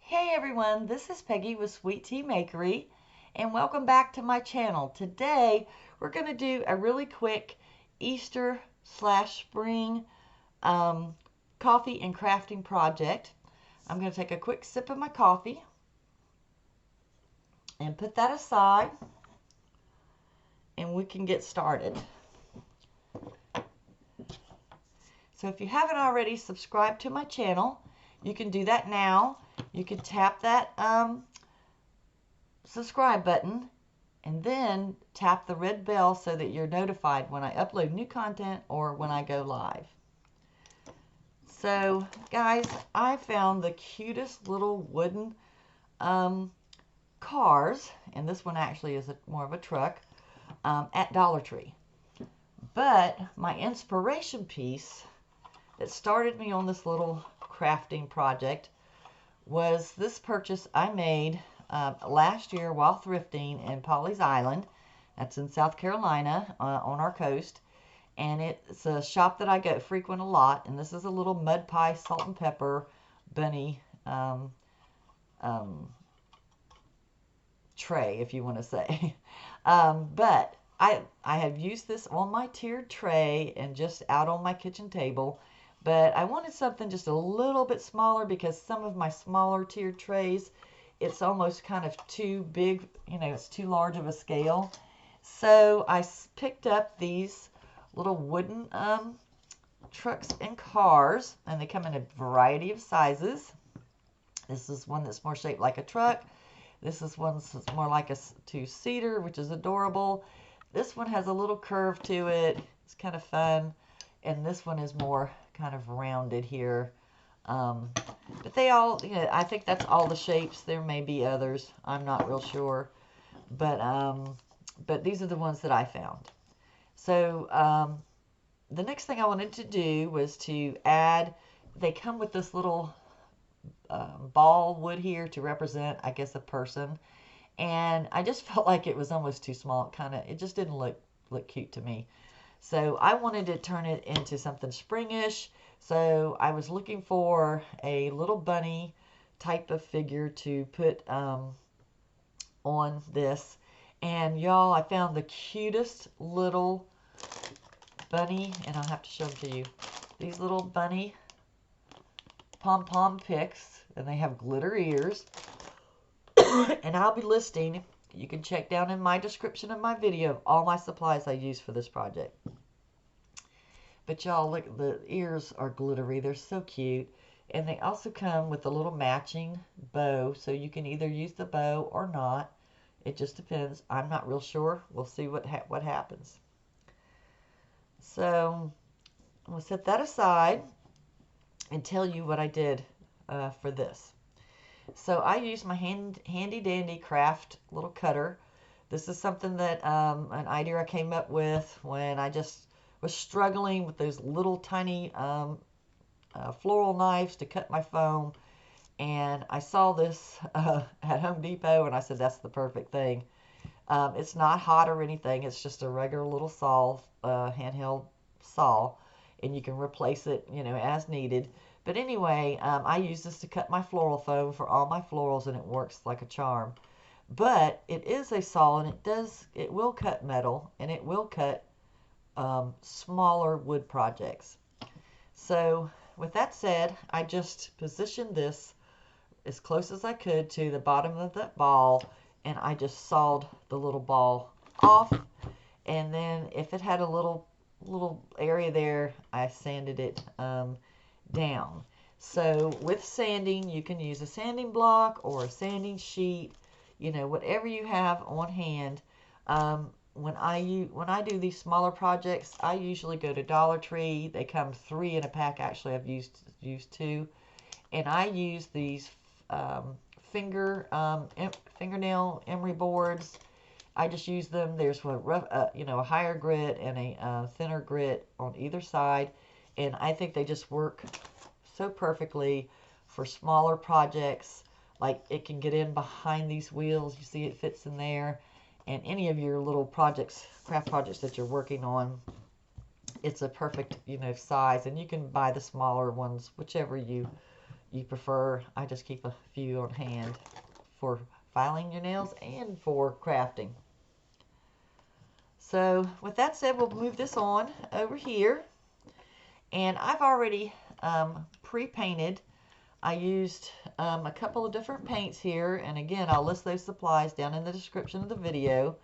Hey everyone, this is Peggy with Sweet Tea Makery, and welcome back to my channel. Today we're going to do a really quick Easter slash spring coffee and crafting project. I'm going to take a quick sip of my coffee and put that aside, and we can get started. So if you haven't already subscribed to my channel, you can do that now. You can tap that subscribe button and then tap the red bell so that you're notified when I upload new content or when I go live. So guys, I found the cutest little wooden cars, and this one actually is more of a truck, at Dollar Tree. But my inspiration piece that started me on this little crafting project was this purchase I made last year while thrifting in Pawleys Island. That's in South Carolina on our coast. And it's a shop that I go frequent a lot. And this is a little mud pie, salt and pepper bunny tray, if you want to say. But I have used this on my tiered tray and just out on my kitchen table. But I wanted something just a little bit smaller because some of my smaller tiered trays, it's almost kind of too big, it's too large of a scale. So I picked up these little wooden trucks and cars, and they come in a variety of sizes. This is one that's more shaped like a truck. This is one that's more like a two-seater, which is adorable. This one has a little curve to it. It's kind of fun. And this one is more kind of rounded here. But they all, I think that's all the shapes. There may be others. I'm not real sure. But these are the ones that I found. So the next thing I wanted to do was to add, they come with this little ball wood here to represent, I guess, a person. And I just felt like it was almost too small. It just didn't look cute to me. So I wanted to turn it into something springish. So I was looking for a little bunny type of figure to put on this. And y'all, I found the cutest little bunny, and I'll have to show them to you. These little bunny Pom Pom picks, and they have glitter ears. And I'll be listing, you can check down in my description of my video of all my supplies I use for this project. But y'all, look, the ears are glittery. They're so cute. And they also come with a little matching bow, so you can either use the bow or not. It just depends. I'm not real sure. We'll see what happens. So I'm going to set that aside and tell you what I did for this. So I used my handy dandy craft little cutter. This is something that an idea I came up with when I just was struggling with those little tiny floral knives to cut my foam. And I saw this at Home Depot, and I said, that's the perfect thing. It's not hot or anything. It's just a regular little saw, handheld saw, and you can replace it, as needed. But anyway, I use this to cut my floral foam for all my florals, and it works like a charm. But it is a saw, and it will cut metal, and it will cut smaller wood projects. So with that said, I just positioned this as close as I could to the bottom of that ball, and I just sawed the little ball off. And then if it had a little area there, I sanded it down. So with sanding, you can use a sanding block or a sanding sheet, whatever you have on hand. When I do these smaller projects, I usually go to Dollar Tree. They come 3 in a pack. Actually, I've used 2, and I use these fingernail emery boards. I just use them. There's a higher grit and a thinner grit on either side, and I think they just work so perfectly for smaller projects. Like, it can get in behind these wheels. You see it fits in there. And any of your little projects, craft projects that you're working on, it's a perfect, size. And you can buy the smaller ones, whichever you you prefer. I just keep a few on hand for filing your nails and for crafting. So with that said, we'll move this on over here. And I've already pre-painted. I used a couple of different paints here. And again, I'll list those supplies down in the description of the video.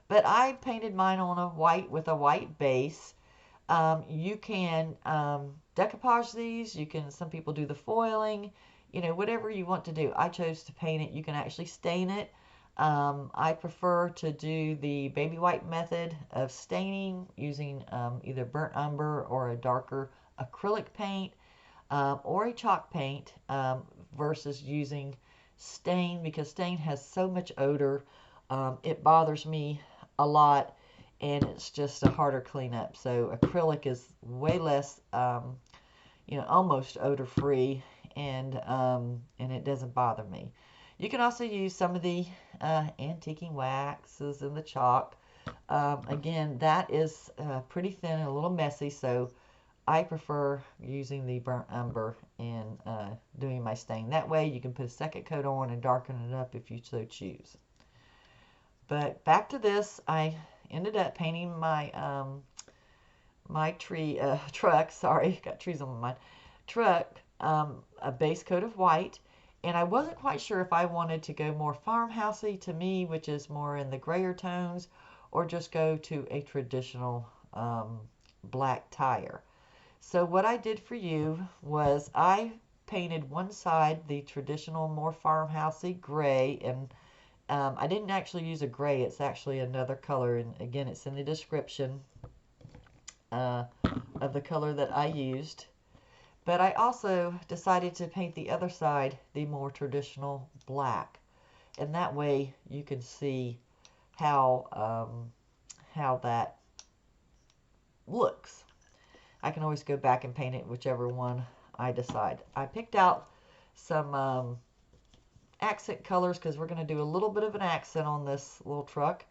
But I painted mine on a white with a white base. You can decoupage these. You can, some people do the foiling, you know, whatever you want to do. I chose to paint it. You can actually stain it. I prefer to do the baby white method of staining using either burnt umber or a darker acrylic paint or a chalk paint versus using stain, because stain has so much odor. It bothers me a lot, and it's just a harder cleanup. So acrylic is way less, you know, almost odor free, and it doesn't bother me. You can also use some of the antiquing waxes in the chalk. Again, that is pretty thin and a little messy, so I prefer using the burnt umber and doing my stain. That way you can put a second coat on and darken it up if you so choose. But back to this, I ended up painting my my truck. Sorry, got trees on my truck. A base coat of white, and I wasn't quite sure if I wanted to go more farmhousey to me, which is more in the grayer tones, or just go to a traditional black tire. So what I did for you was I painted one side the traditional, more farmhousey gray, and I didn't actually use a gray. It's actually another color, and again, it's in the description of the color that I used. But I also decided to paint the other side the more traditional black, and that way you can see how that looks. I can always go back and paint it whichever one I decide. I picked out some accent colors because we're going to do a little bit of an accent on this little truck.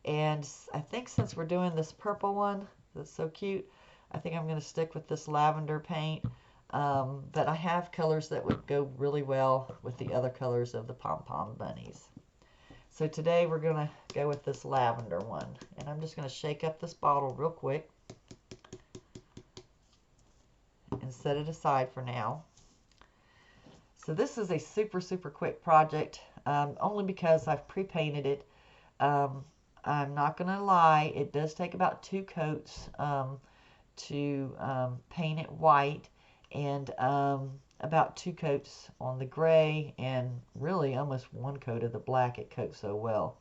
And I think since we're doing this purple one that's so cute, I think I'm going to stick with this lavender paint. But I have colors that would go really well with the other colors of the Pom Pom bunnies. So today we're going to go with this lavender one. And I'm just going to shake up this bottle real quick and set it aside for now. So this is a super, super quick project, only because I've pre-painted it. I'm not going to lie, it does take about 2 coats to paint it white, and about 2 coats on the gray, and really almost 1 coat of the black. It coats so well.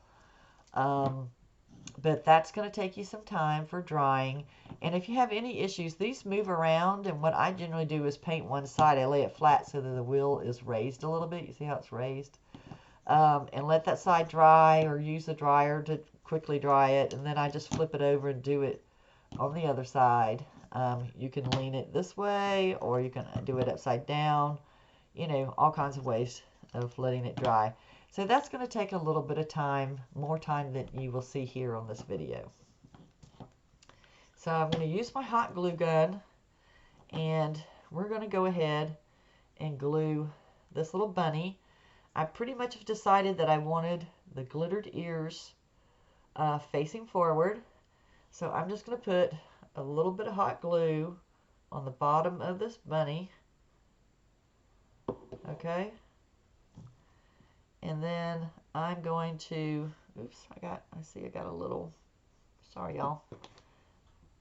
But that's going to take you some time for drying. And if you have any issues, these move around, and what I generally do is paint one side. I lay it flat so that the wheel is raised a little bit. You see how it's raised? And let that side dry, or use the dryer to quickly dry it, and then I just flip it over and do it on the other side. You can lean it this way, or you can do it upside down. You know, all kinds of ways of letting it dry. So that's going to take a little bit of time, more time than you will see here on this video. So I'm going to use my hot glue gun, and we're going to go ahead and glue this little bunny. I pretty much have decided that I wanted the glittered ears facing forward. So I'm just going to put a little bit of hot glue on the bottom of this bunny. Okay. And then I'm going to, oops, I see I got a little, sorry y'all.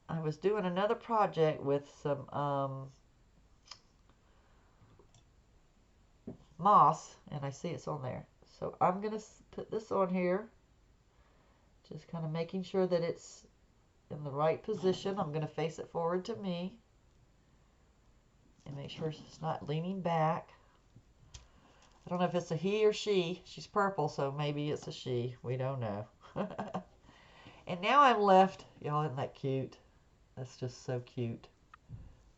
I was doing another project with some moss, and I see it's on there. So I'm going to put this on here, just kind of making sure that it's in the right position. I'm going to face it forward to me and make sure it's not leaning back. I don't know if it's a he or she. She's purple, so maybe it's a she. We don't know. And now I'm left, y'all, isn't that cute? That's just so cute.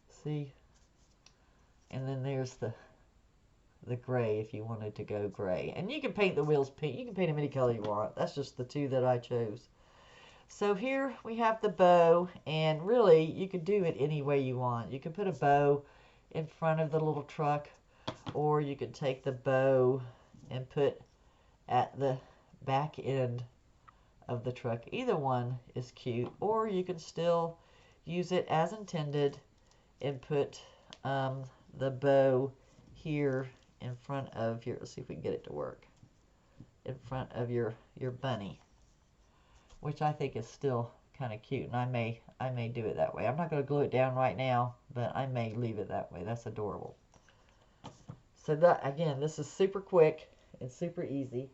See? And then there's the gray if you wanted to go gray. And you can paint the wheels pink. You can paint them any color you want. That's just the 2 that I chose. So here we have the bow, and really you could do it any way you want. You can put a bow in front of the little truck, or you could take the bow and put at the back end of the truck. Either one is cute, or you can still use it as intended and put the bow here in front of your, let's see if we can get it to work, in front of your bunny, which I think is still kind of cute, and I may do it that way. I'm not going to glue it down right now, but I may leave it that way. That's adorable. So that, again, this is super quick and super easy.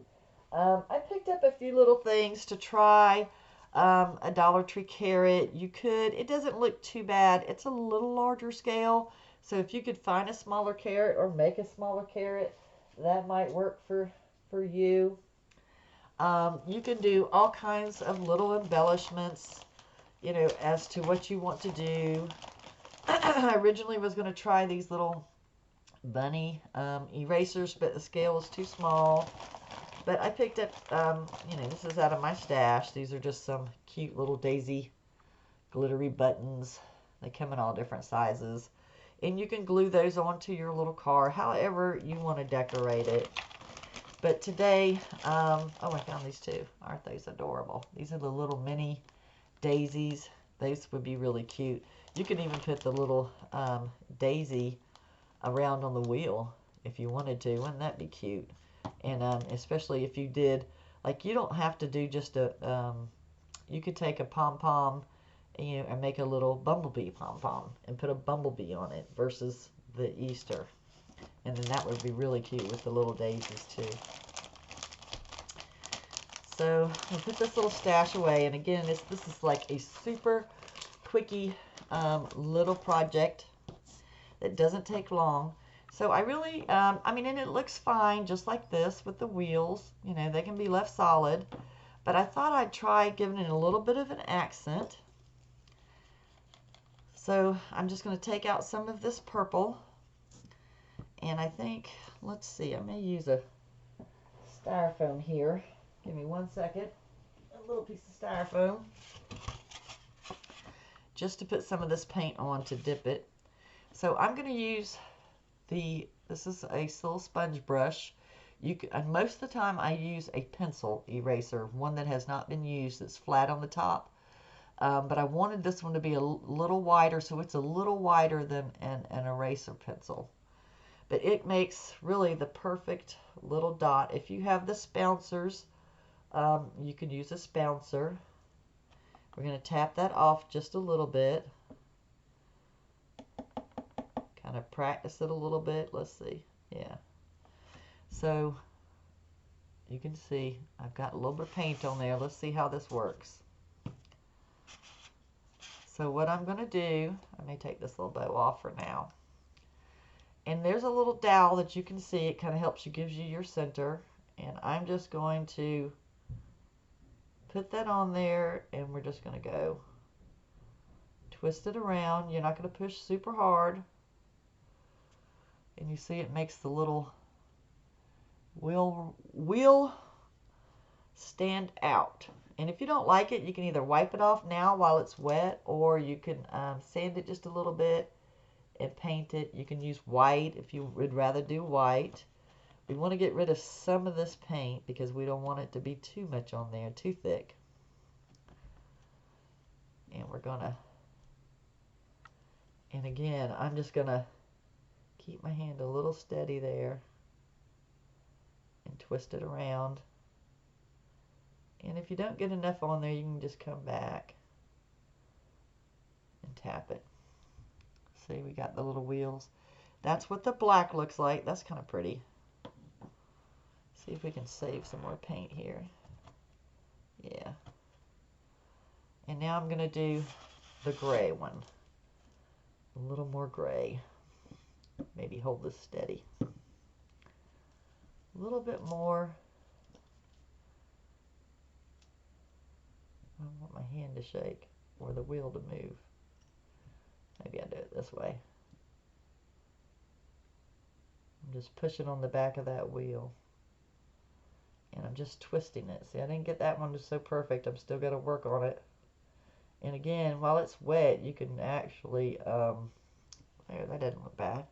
I picked up a few little things to try. A Dollar Tree carrot. You could, it doesn't look too bad. It's a little larger scale, so if you could find a smaller carrot or make a smaller carrot, that might work for you. You can do all kinds of little embellishments, you know, as to what you want to do. I originally was going to try these little bunny erasers, but the scale was too small. But I picked up, you know, this is out of my stash. These are just some cute little daisy glittery buttons. They come in all different sizes. And you can glue those onto your little car however you want to decorate it. But today, oh, I found these too. Aren't these adorable? These are the little mini daisies. These would be really cute. You can even put the little daisy around on the wheel if you wanted to. Wouldn't that be cute? And especially if you did, like, you don't have to do just a, you could take a Pom Pom and make a little bumblebee Pom Pom and put a bumblebee on it versus the Easter. And then that would be really cute with the little daisies too. So I'll put this little stash away. And again, this is like a super quickie little project that doesn't take long. So I really, I mean, and it looks fine just like this with the wheels. You know, they can be left solid. But I thought I'd try giving it a little bit of an accent. So I'm just going to take out some of this purple. And I think, let's see, I may use a styrofoam here. Give me 1 second. A little piece of styrofoam. Just to put some of this paint on to dip it. So I'm going to use this is a little sponge brush. And most of the time I use a pencil eraser, one that has not been used, that's flat on the top. But I wanted this one to be a little wider, so it's a little wider than an eraser pencil. But it makes really the perfect little dot. If you have the spouncers, you can use a spouncer. We're going to tap that off just a little bit. Kind of practice it a little bit. Let's see. Yeah. So you can see I've got a little bit of paint on there. Let's see how this works. So what I'm going to do, I may take this little bow off for now. And there's a little dowel that you can see. It kind of helps you, gives you your center. And I'm just going to put that on there, and we're just going to go twist it around. You're not going to push super hard. And you see it makes the little wheel stand out. And if you don't like it, you can either wipe it off now while it's wet, or you can sand it just a little bit and paint it. You can use white if you would rather do white. We want to get rid of some of this paint because we don't want it to be too much on there, too thick. And we're gonna, and again, I'm just gonna keep my hand a little steady there and twist it around. And if you don't get enough on there, you can just come back and tap it. See, we got the little wheels. That's what the black looks like. That's kind of pretty. See if we can save some more paint here. Yeah. And now I'm going to do the gray one. A little more gray. Maybe hold this steady. A little bit more. I don't want my hand to shake or the wheel to move. Maybe I'll do it this way. I'm just pushing on the back of that wheel. And I'm just twisting it. See, I didn't get that one just so perfect. I'm still got to work on it. And again, while it's wet, you can actually, there, that doesn't look bad.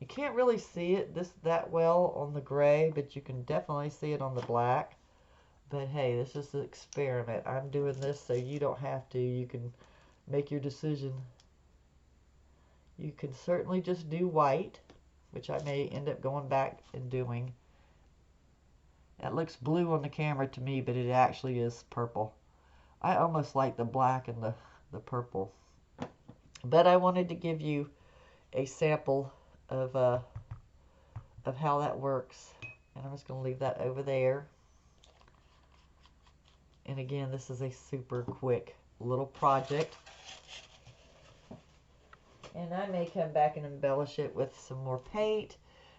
You can't really see it that well on the gray, but you can definitely see it on the black. But hey, this is an experiment. I'm doing this so you don't have to. You can make your decision. You can certainly just do white, which I may end up going back and doing. That looks blue on the camera to me, but it actually is purple. I almost like the black and the purple. But I wanted to give you a sample of how that works. And I'm just going to leave that over there. And again, this is a super quick little project. And I may come back and embellish it with some more paint.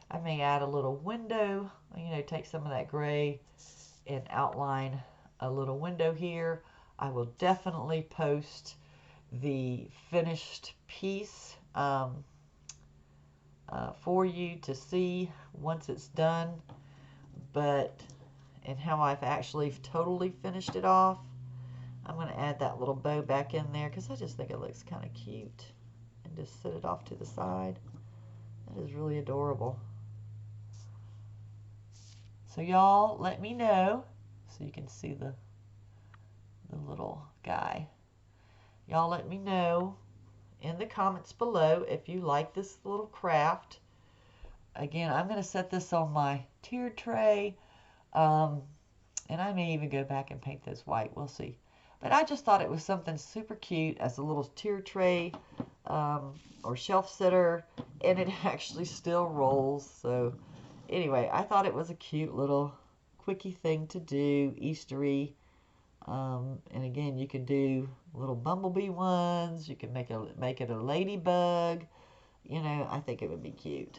I may add a little window, you know, take some of that gray and outline a little window here. I will definitely post the finished piece for you to see once it's done, and how I've actually totally finished it off. I'm going to add that little bow back in there because I just think it looks kind of cute. And just set it off to the side. That is really adorable. So y'all let me know so you can see the little guy. Y'all let me know in the comments below if you like this little craft. Again, I'm going to set this on my tiered tray. And I may even go back and paint this white. We'll see. But I just thought it was something super cute as a little tier tray or shelf sitter. And it actually still rolls. So anyway, I thought it was a cute little quickie thing to do, Eastery. And again, you can do little bumblebee ones. You can make it a ladybug. You know, I think it would be cute.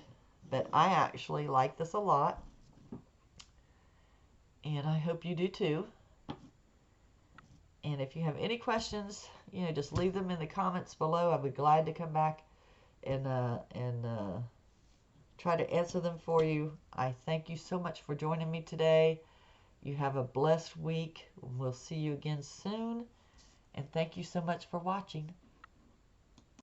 But I actually like this a lot. And I hope you do too. And if you have any questions, you know, just leave them in the comments below. I'll be glad to come back and try to answer them for you. I thank you so much for joining me today. You have a blessed week. We'll see you again soon. And thank you so much for watching.